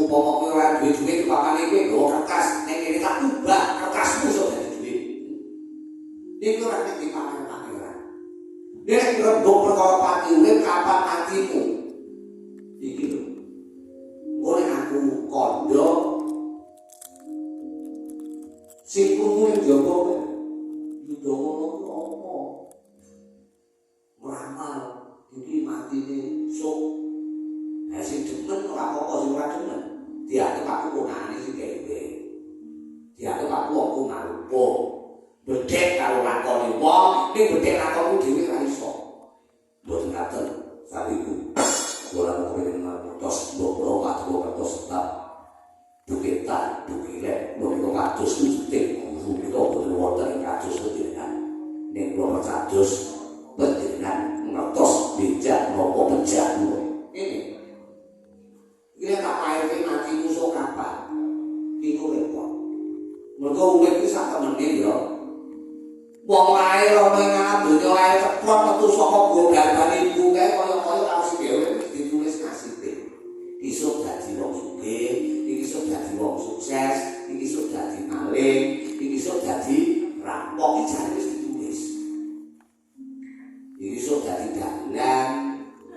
upama kowe ora duwe duit upamane kowe nggawa kertas ning kene tak ubah kertasmu iso dadi duit. Iku ora nek dipamer-pameran. Nek rembug perkara pati urip kapan matimu. Iki lho. Oleh aku kondo sing kumu njaba yo ngono apa. Ramal iki matine sok. Nah sing demen ora apa-apa sing ora demen. Dianggep aku konane sing gawe. Dianggep aku apa ngarupo. Bedhek karo lakone wong, ning bedhek lakonmu dhewe ora iso. Mboten ngaten, saliku. Kula pengen ngantos boro atau ngantos tetap buketan, bukile, lho kados utek, kita boten wonten ing kados panjenengan. Ning kula kados panjenengan ngantos bijak napa bejak ini. Iki tak pae matimu sok kapan. Iku repot. Mergo urip iki sak temene ya. Wong lae ora mengan donya ae cepet metu saka godhane ibu kae kaya-kaya karo sing dhewe ditulis nasibe. Isuk dadi wong sugih, iki isuk dadi wong sukses, iki isuk dadi maling, iki isuk dadi rampok iki jane wis ditulis. Iki isuk dadi dalan,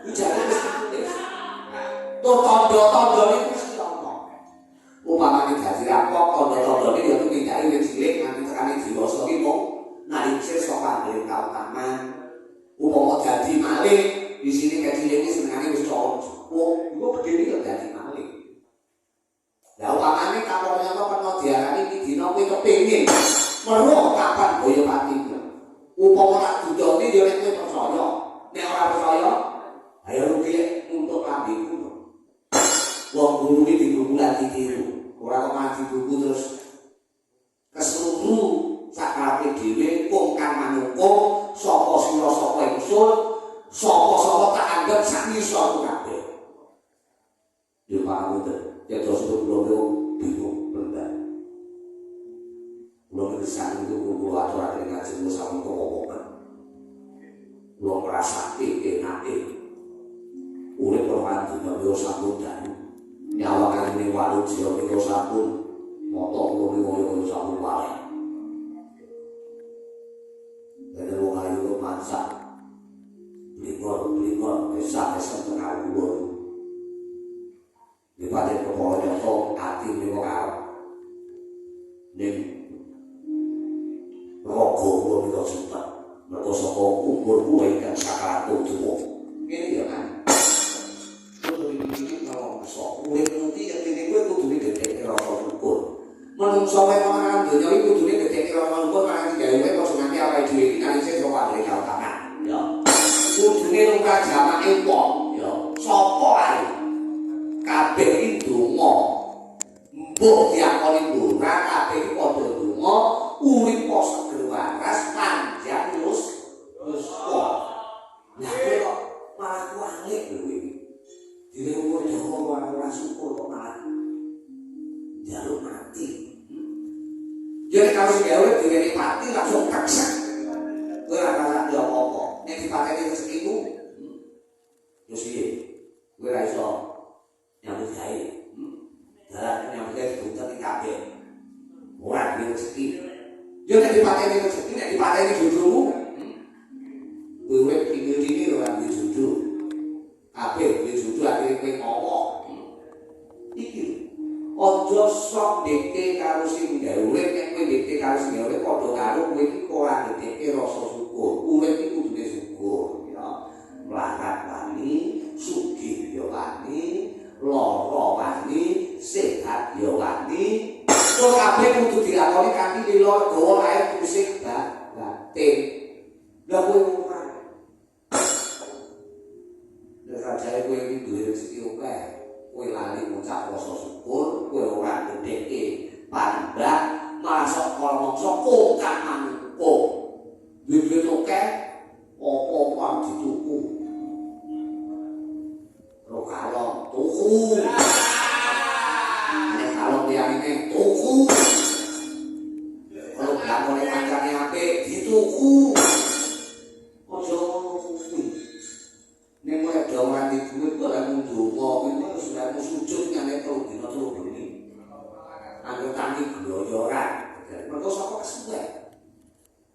iki jane wis ditulis. Tur tanda-tandane wis ana. Upamane dadi rampok tanda-tandane ya tindake wis cilik nganti tekane dewasa iki mung nalikse saka ndek kautaman. Upama dadi maling, di sini kecil ini senengane wis cocok. Iku gedene ya dadi maling. Lah upamane katornya kok kena diarani iki dina kowe kepengin meruh kapan boyo patimu. Upama tak dudone ya nek kowe percaya. Nek ora percaya, ayo rugi untuk lambiku. Wong guru iki digugulan ditiru. Ora kok ngaji buku terus keseluruh sakarepe dhewe kok kan manungkung sapa sira sapa ingsun sapa-sapa tak anggap sak iso aku kabeh. Yo pangapunten, ya terus kula bingung bener. Kula ngersani itu kula aturake ngaji kula sampun kok. Kula ngrasake enake. Urip ora dunya yo sampun danu. Nyawa kene walu jero niku sampun moto kula niku sampun wae. Ada wong ayu masak, bligor, esah tengah ulun. Di pada kepala nyoto, hati ini kok arep. Ning rogo ulun itu sempat. Mereka saka umur kuwe kan sakaratul tuwa. Ngene ya kan. Kudu iki kalau sok urip nanti ketine kowe kudu didekake rasa syukur. Menungso wae mangan donya iki kudune didekake rasa syukur marang digawe kok nganti awake dhewe iki nalise saka ndek kautaman. Ya. Kudune lumrah jamake wong, ya. Sapa ae kabeh iki ndonga. Mbok diakoni ndonga kabeh iki padha ndonga, urip seger waras panjang terus kok. Lah kok malah kualik lho iki. Dene umur dawa ora syukur kok malah jaluk mati. Jadi kalau si gawe diwene mati langsung kaksak. Kowe ora ngerti apa-apa. Nek dipateni rezekimu, yo piye? Kowe ora iso nyambut gawe. Dalan nyambut gawe dibutuhke kabeh. Ora duwe rezeki. Yo nek dipateni rezeki, nek dipateni bojomu, kowe urip dini ora duwe jojo. Kabeh duwe jojo akhire kowe ngomong. Iki ojo sok deke karo sing gawe nek kowe deke karo sing gawe padha karo kowe iki ora deke rasa syukur. Urip iki kudune syukur ya. Mlarat wani, sugih ya wani, lara wani, sehat ya wani. Kok kabeh kudu dilakoni kanthi lilo gawa air pusing batin. Lah kowe ora. Nek ajare kowe iki duwe rezeki akeh. Kowe lali ngucap rasa syukur, kowe ora gedheke pambak, masuk kolongso kok manungko. Duit akeh, apa-apa dituku. Ro kalong tuku. Nek kalong liyane tuku. Kalau lakone kancane apik dituku. Ojo kuwi. Nek kowe ora duwe duit kok ora ndonga, kuwi wis ora sujud nyane pitung dina telu bengi. Anggo tangi gloyoran. Mergo sapa kesuwen.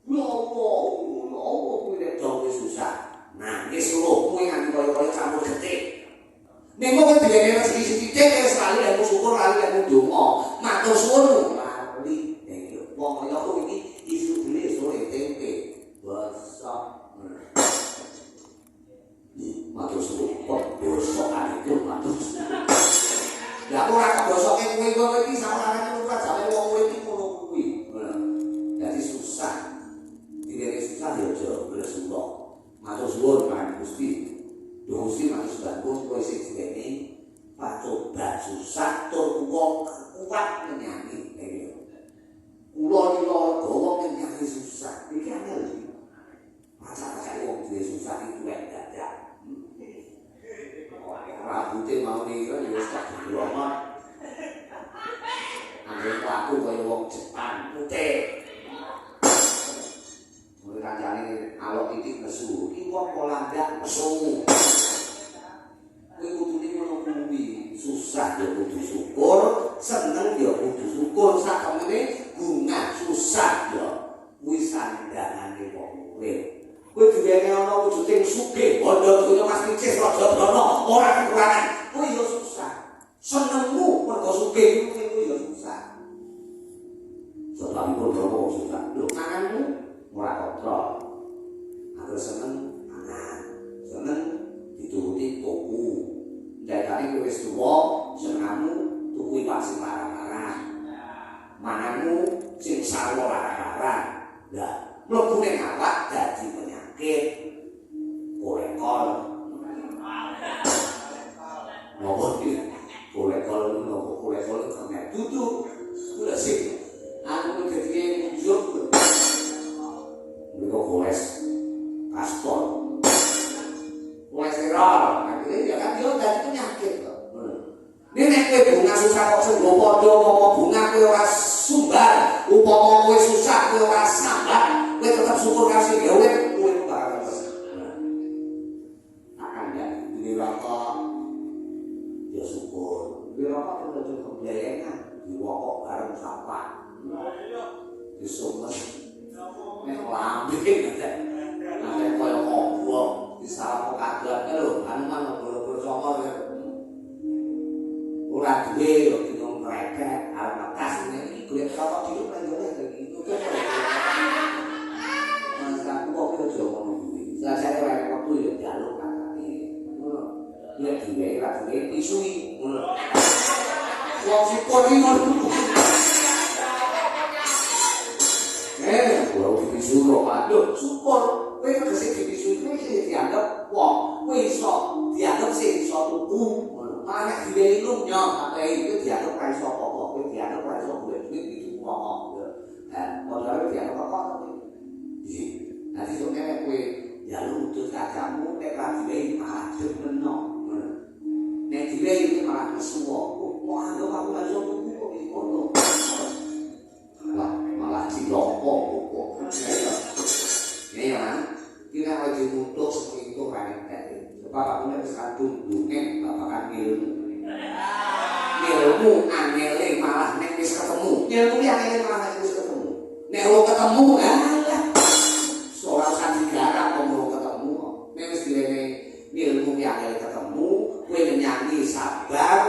Ya Allah kuwi nek dong susah. Nangis lho kuwi nganti kaya campur getih. Ning kok diene rezeki sithik sekali nek syukur lali nek ndonga. Matur suwun lali. Wong kaya kowe iki isu beli sore tempe. Basa. Matur suwun kok bosokan iku matur. Lah ora kok bosoke kowe iki sawarane ora jane wong kowe iki ngono kuwi. Dadi susah. Dene susah ya aja bersuntok. Matur suwun Pak Gusti. Duh Gusti matur suwun kowe sing diwene pacoba susah tur wong kuat nyanyi. Kula iki loro wong nyanyi susah. Iki angel iki. Masa-masa wong duwe susah iki kuwi dadak. Rambute mau ngira ya wis tak diomong. Angger aku kaya wong Jepang putih. Mulai kancane alok titik nesu, iki wong Polandia nesu. Kuwi kudune ngono kuwi, susah ya kudu syukur, seneng ya kudu syukur, sakmene bunga susah ya kuwi sandangane wong urip. Kowe diwene ana wujude sugih, bondo dunya Mas Picis raja brana, ora kekurangan. Kuwi ya susah. Senengmu mergo sugih kuwi ya susah. Sebabipun brana susah. Lho manganmu ora kontrol. Angger seneng mangan. Seneng dituruti tuku. Dadane kowe wis tuwa, senengmu tuku iwak sing larang-larang. Manganmu sing sarwa larang-larang. Lah, mlebune awak dadi penyakit. Kolekol. Nopo iki? Kolekol nopo kolekol kene dudu. Kuwi sing aku dadi njur. Niku koles paspor. Kolesterol, akhirnya ya kan dia dadi penyakit kok. Nek kowe bunga susah kok sing padha apa bunga kowe ora sumbar, upama kowe susah kowe ora sabar, kowe tetep syukur kasih gawe kowe bakal terus. Akan ya di rokok ya syukur. Di rokok kudu keblayengan, di rokok bareng sampah. Di sumes. Nek lambe nek koyo ngobrol di salah kaget lho, anu mang ngobrol sokor. Ora duwe lho bingung mereket arep mekas iki golek rokok dulu panjone iki itu Mas aku kok aja ngono kuwi. Saya ora waktu ya jaluk katane. Ngono. Ya duwe ra duwe isui ngono. Wong sikon iki ngono. Kalau disuruh aduh syukur kowe tegese disuruh kowe dianggap wong kowe iso dianggap sing iso tuku malah diwehi lumnya apa itu dianggap ra iso apa kowe dianggap ra iso duwe duit itu kok modal dianggap apa iki nanti sone kowe ya lutut kagamu nek ra diwehi malah demeno nek diwehi malah kesuwo kok anggap aku ra iso tuku kok iki ngono malah dilokok kok. Ya kan? Kita lagi nutuk seperti itu kan. Sebab aku nek wis kadung dunge babakan ilmu. Ilmu angele malah nek wis ketemu. Ilmu yang angele malah nek wis ketemu. Nek ora ketemu alah. Ora usah digarap kok ketemu. Nek wis direne ilmu yang angele ketemu, kowe nyanyi sabar,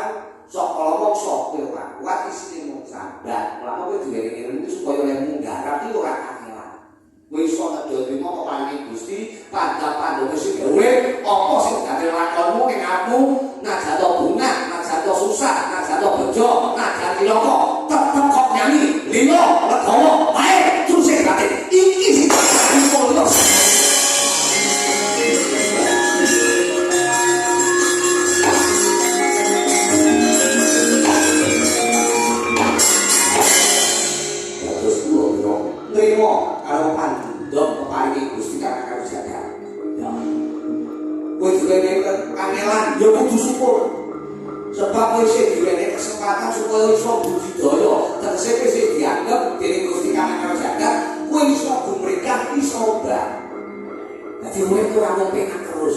sok ngomong sok ora kuat isine mung sabar. Lama kowe direne ilmu supaya olehmu garap iki ora kangelan. Kowe iso ngedol kok paling Gusti pandha-pandha sing gawe apa sing dadi lakonmu ning aku najato bunga najato susah najato bejo najato rokok tetep kok nyanyi lilo legowo bae terus sing dadi iki sing dadi Terima kalau pandang keparingi Gusti karena karo jagat. Ya. Kowe duwene kangelan ya kudu syukur. Sebab kowe sing duwene kesempatan supaya iso budidaya, tegese kowe sing dianggap dening Gusti karena karo jagat, kowe iso gumrekah iso obah. Dadi urip ora mung pengen terus.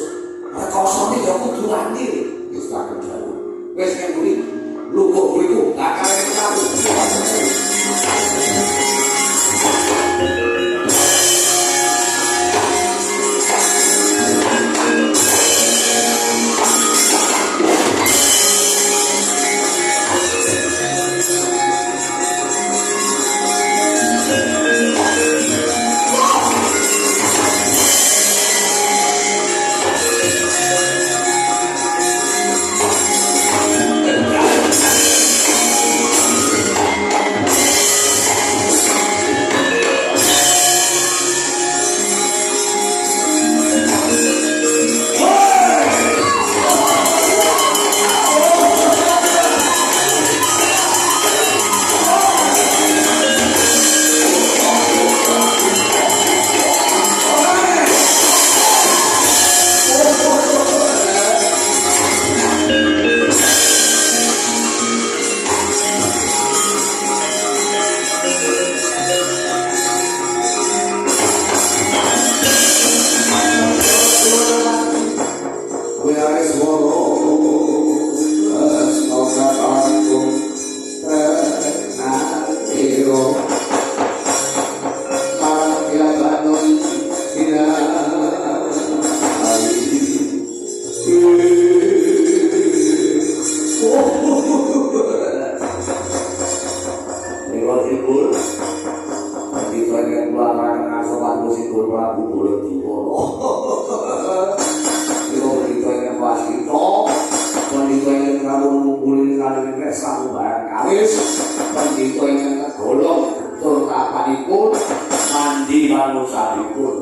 Rekosane ya kudu wani wis tak jauh. Wis nang kuwi lu kulit kali ini selalu barang kawis pendito yang ngegolong betul kapanipun mandi manusabipun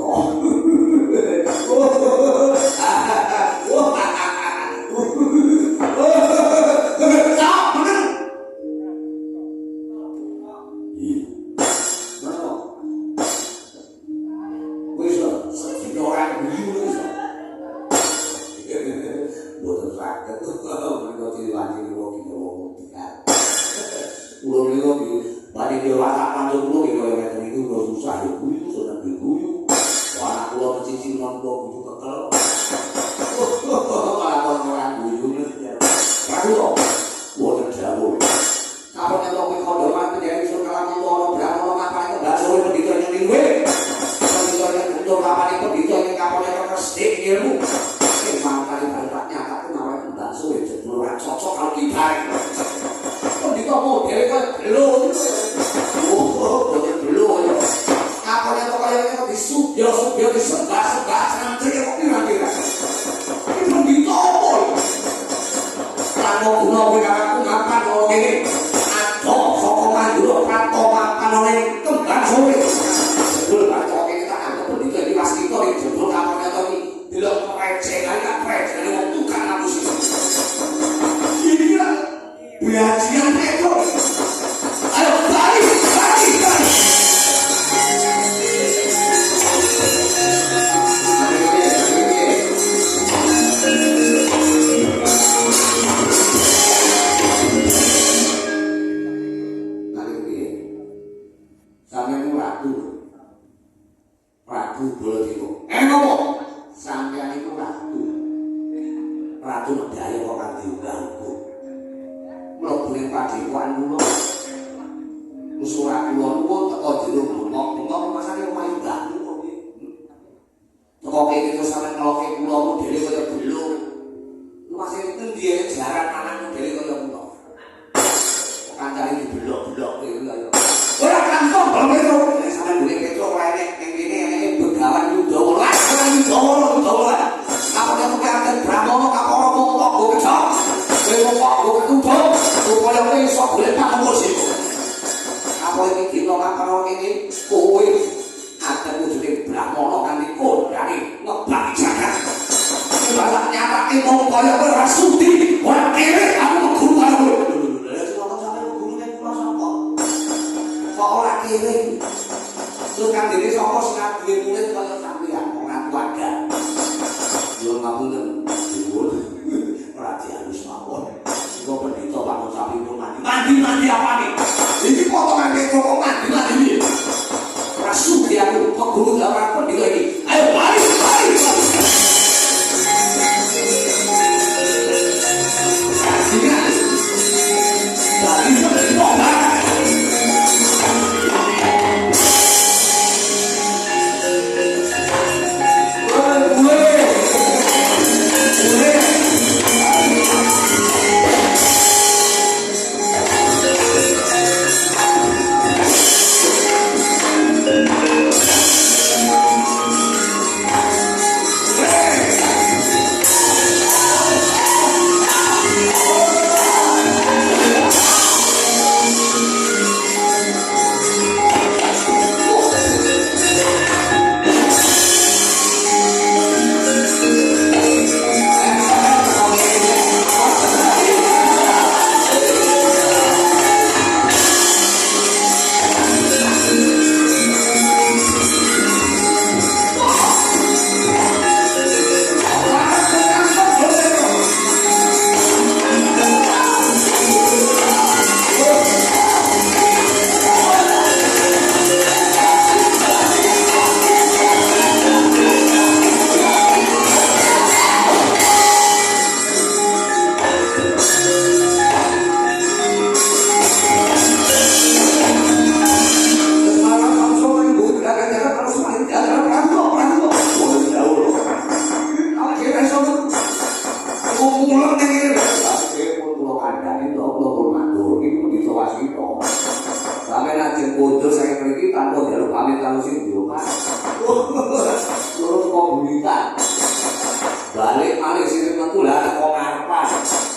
balik malih sing metu lah kok ngarepan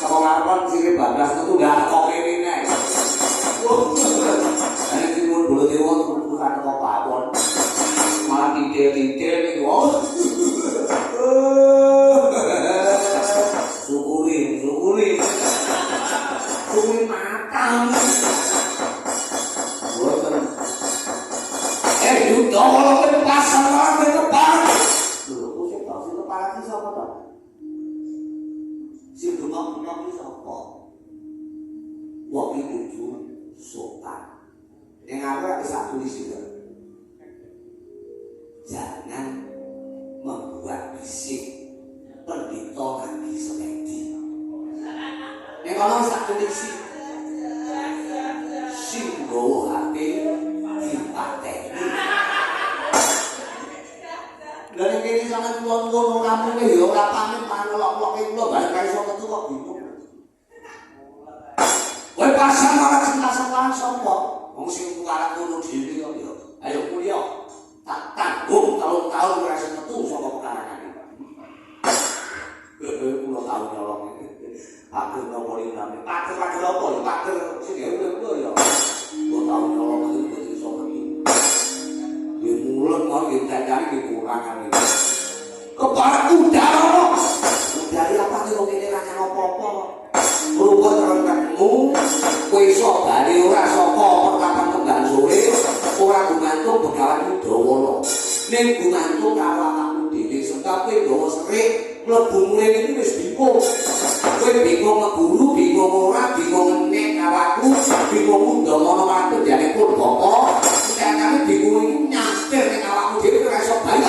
Saka ngarepan sire bablas metu ndak kok kene nek. Ane timun bolo dewa bukan kok pawon. Malah titil-titil niku. Syukuri. Syukuri matang. Boten. Yuda kalau ke pasar orang ke depan. Lho, kok sing tau sing kepala iki sapa to? Sing dongak-dongak iki sapa? Wong iki kudu sopan. Ning aku ora bisa tulis juga. Jangan membuat bisik pendito lagi semedi. Ning kalau bisa tulis sing gowo hati dipateni. Lah nek kene sangat ngono kamu ya ora pamit panelok-loke kula balik kaya iso metu kok bingung. Kowe pasang malah cinta-cintaan sapa? Wong sing tukaran ngono dhewe kok ya. Ayo kuliah. Tak tanggung tahun-tahun ora iso metu saka pekarangan. Kula tau nyolong. Aku nopo iki name. Pager apa ya? Pager sing gawe kula ya. Kula tau nyolong iki iso metu. Ya mulut mau ditandani kekurangan ini. Kepala udara. Udara apa sih kok ini rasa apa-apa. Berubah terangkanmu. Kowe iso bali ora saka perkapan kembang sore. Ora gumantung begawan Udawana. Ning gumantung karo awakmu dhewe serta kowe gawa serik mlebu mulih iki wis bingung. Kowe bingung ngeguru, bingung ora, bingung nek awakku, bingung Udawana matu jane pun bapa. Kami bingung iki nyampir ning awakmu dhewe ora iso bali.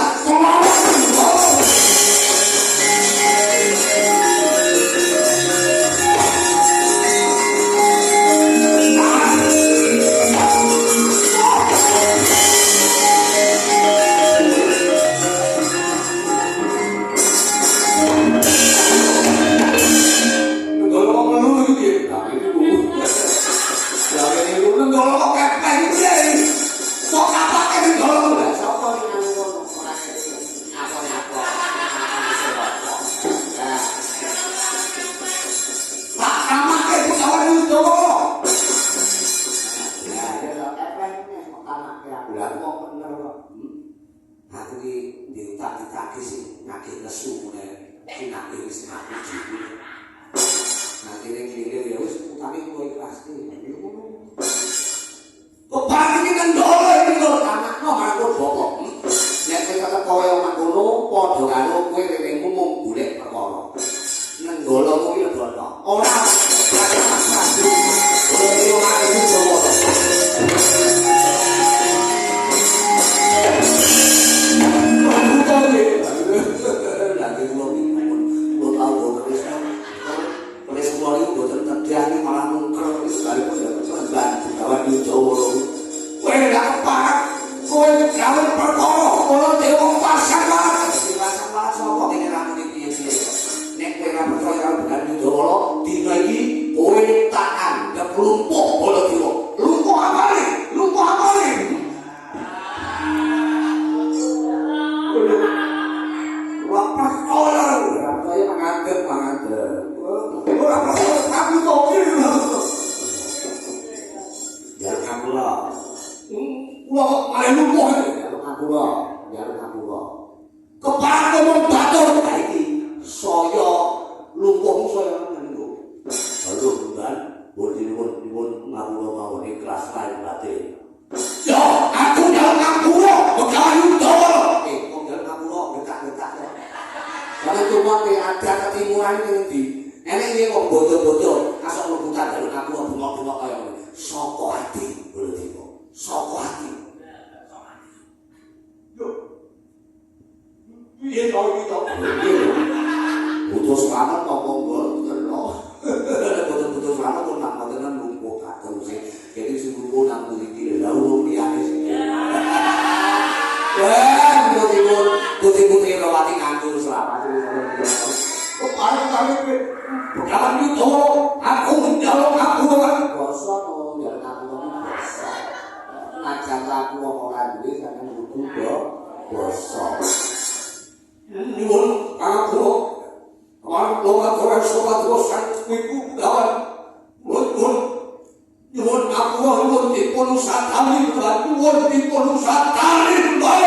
dipun satami nuwun dipun satami Mbah.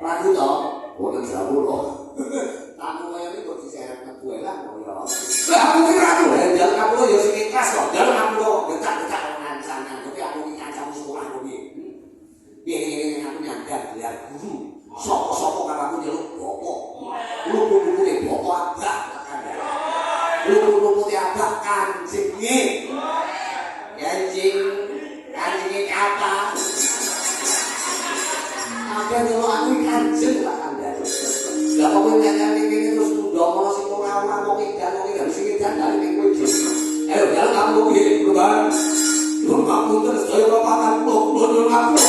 Ragu to, boten jawur kok. Tamu kaya iki kok diseret nebu elah kok ya. Lah aku ki ragu, jalan aku ya sing ikhlas kok. Jalan aku kok decak-decak nang sana, tapi aku iki kancamu sekolah kok piye. Piye aku nyandar gelar guru. Sapa-sapa karo aku njaluk bapak. Lugu-lugune bapak abah. Lugu-lugune abah Kanjeng nggih. Kanjeng kapan? Apa nyeluk aku Kanjeng lah kandhane. Lah kok kowe nyanyi kene terus ndomo sing ora kok edan sing edan dari ning kowe. Ayo jalan kamu piye, Bang? Lu kamu terus kaya papakan kula ngaku.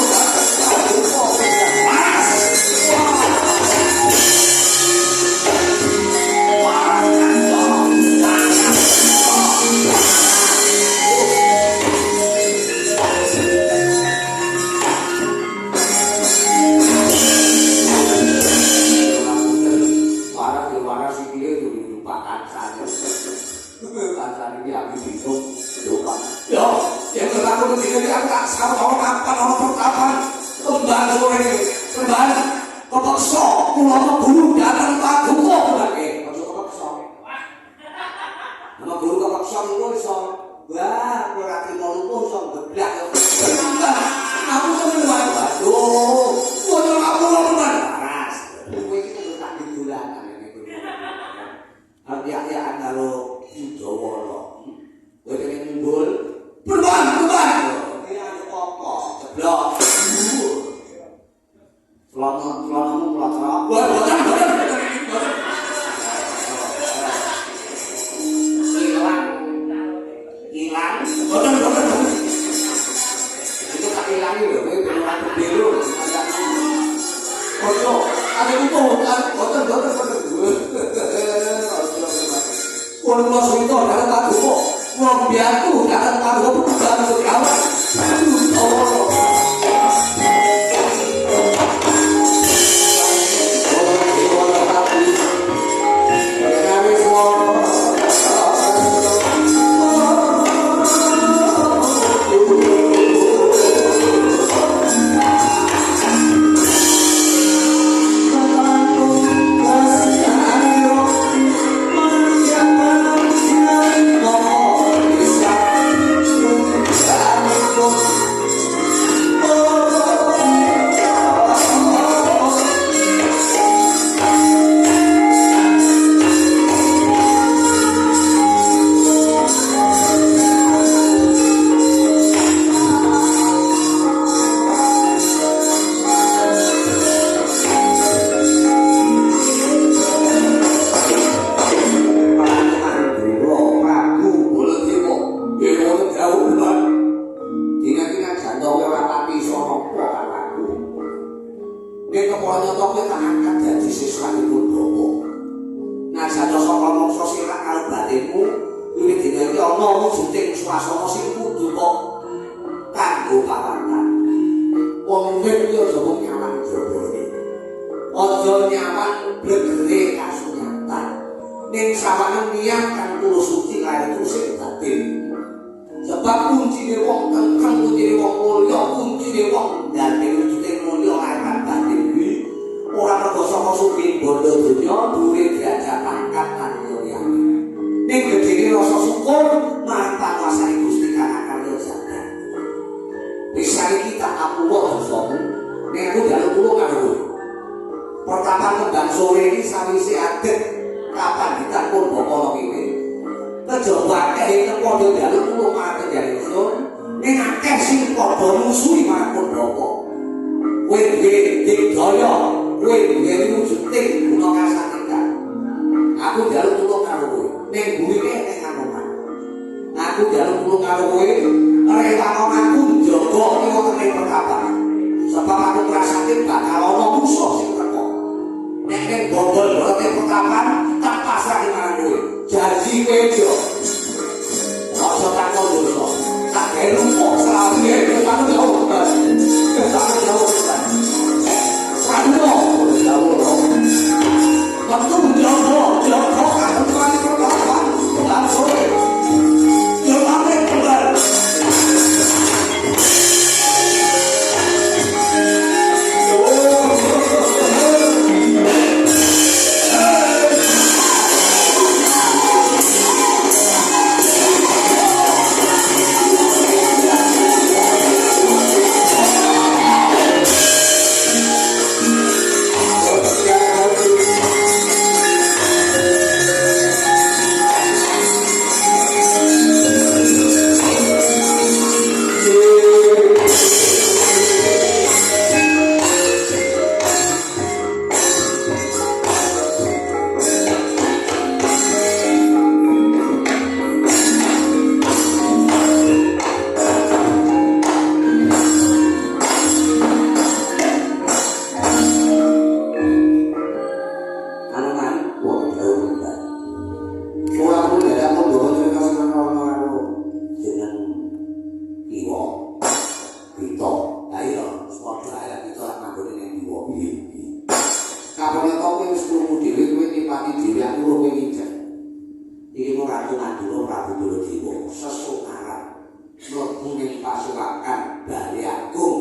Ratu Mandura Prabu Baladewa sesukaran mlebu ning pasukan Bali Agung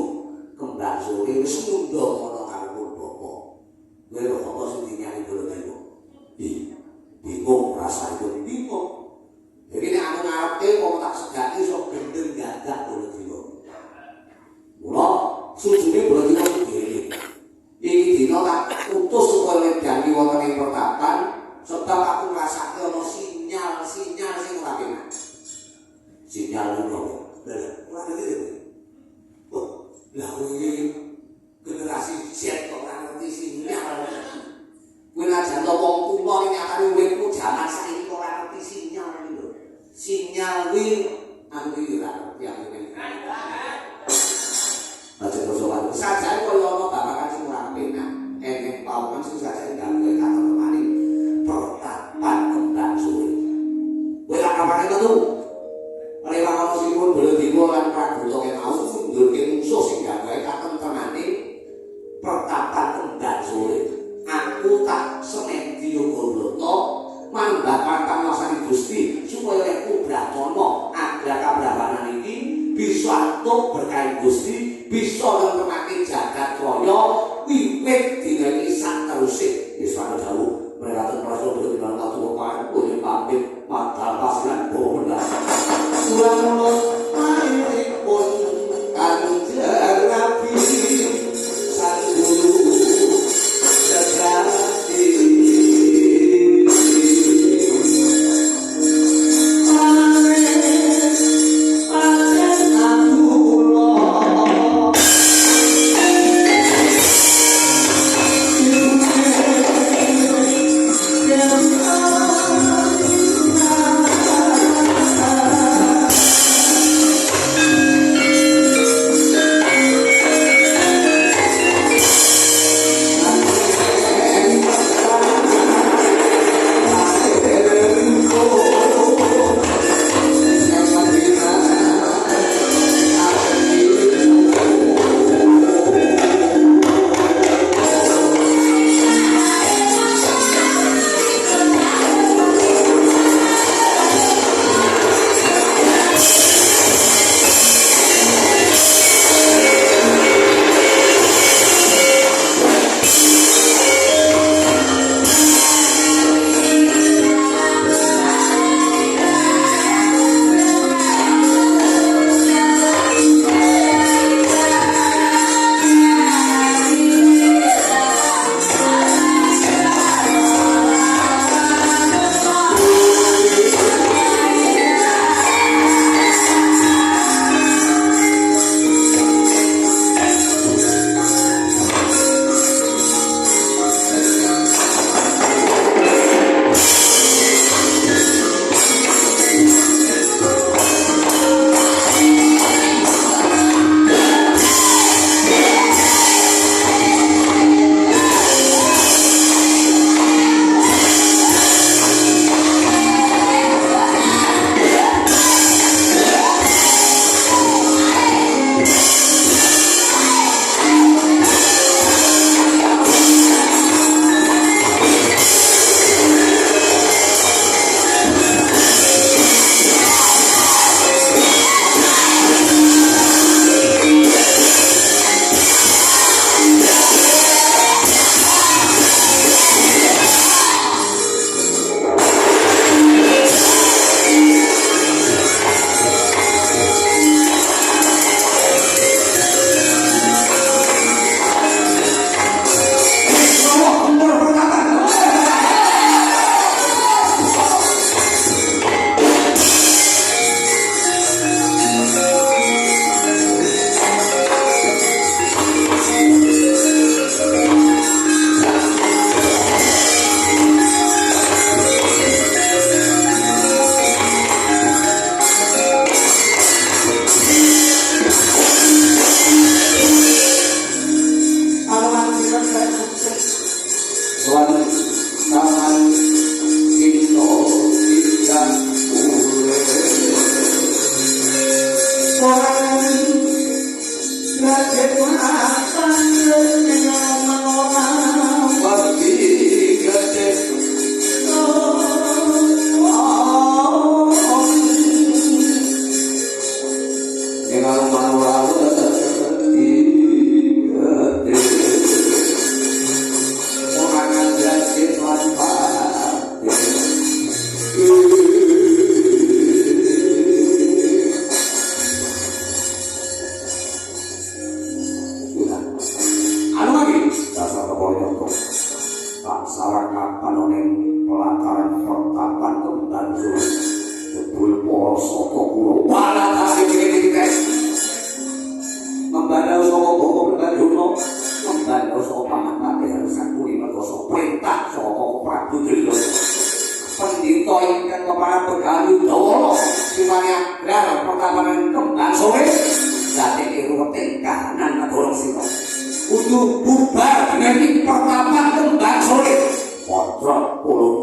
kembang sore wis mundha ana karo Purba. Kowe lho apa sing dinyani Baladewa? Bingung rasane bingung. Jadi nek aku ngarepe kok tak segati iso gendeng gagak Baladewa. Mula sujune Baladewa sendiri. Iki dina tak utus supaya medani wonten ing pertapan sebab aku ngrasake ana sinyal-sinyal sing ora penak. Sinyal ngono. Lha, ora ngerti. Oh, lah iki generasi Z kok ora ngerti sinyal. Kuwi aja to wong kuno iki nyatane uripku jaman saiki kok ora ngerti sinyal iki lho. Sinyal kuwi aku iki ora ngerti aku iki. Aja sowan sajane koyo ana babakan sing ora penak. Enek pawan sing sajane gawe katemani pertapan kembang sore. Kowe lak kapane to? Rewang sipun Baladewa lan Pragoto kemau ndurke musuh sing gawe katemani pertapan kembang sore. Aku tak semedi Yogobrata mandhakan kamasan Gusti supaya aku Brahmana ada kabrahanan iki bisa antuk berkah Gusti bisa ngentemake jagat raya wiwit dina iki sak teruse wis ana dawuh meraten praso dene lan atuwa pareng kuwi pamit padha pasilan bola kula mulut airipun kanjeng Nabi sadulu ingkang peparan begawi dawa simanya lar pertapanan kembang sore dadi ruweting kahanan negara sira kudu bubar dengan pertapan kembang sore kontrol puluh